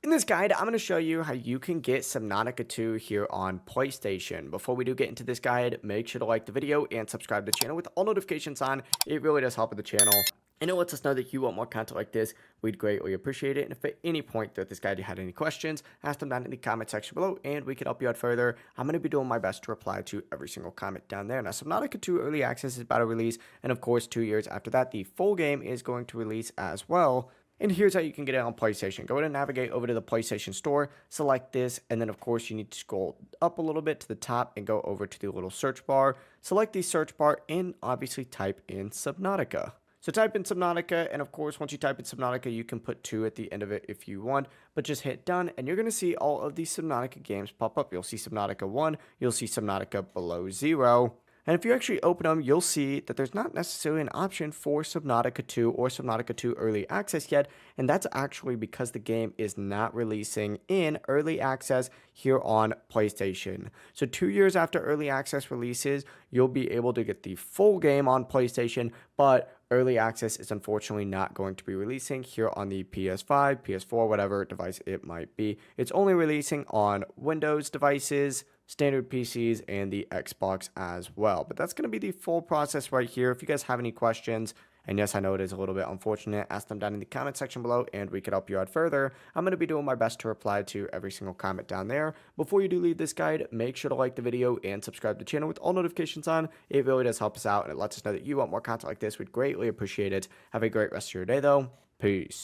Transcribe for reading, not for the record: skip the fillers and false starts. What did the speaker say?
In this guide, I'm going to show you how you can get Subnautica 2 here on PlayStation. Before we do get into this guide, make sure to like the video and subscribe to the channel with all notifications on. It really does help with the channel. And it lets us know that you want more content like this. We'd greatly appreciate it. And if at any point throughout this guide you had any questions, ask them down in the comment section below and we can help you out further. I'm going to be doing my best to reply to every single comment down there. Now, Subnautica 2 Early Access is about to release. And of course, 2 years after that, the full game is going to release as well. And here's how you can get it on PlayStation. Go ahead and navigate over to the PlayStation Store, select this, and then of course you need to scroll up a little bit to the top and go over to the little search bar. Select the search bar and obviously type in Subnautica. So type in Subnautica, and of course once you type in Subnautica, you can put 2 at the end of it if you want, but just hit done, and you're going to see all of these Subnautica games pop up. You'll see Subnautica 1, you'll see Subnautica Below Zero. And if you actually open them, you'll see that there's not necessarily an option for Subnautica 2 or Subnautica 2 Early Access yet, and that's actually because the game is not releasing in Early Access here on PlayStation. So 2 years after Early Access releases, you'll be able to get the full game on PlayStation, but Early Access is unfortunately not going to be releasing here on the PS5, PS4, whatever device it might be. It's only releasing on Windows devices, standard PCs, and the Xbox as well. But that's going to be the full process right here. If you guys have any questions, and yes, I know it is a little bit unfortunate, ask them down in the comment section below and we could help you out further. I'm going to be doing my best to reply to every single comment down there. Before you do leave this guide, make sure to like the video and subscribe to the channel with all notifications on. It really does help us out and it lets us know that you want more content like this. We'd greatly appreciate it. Have a great rest of your day though. Peace.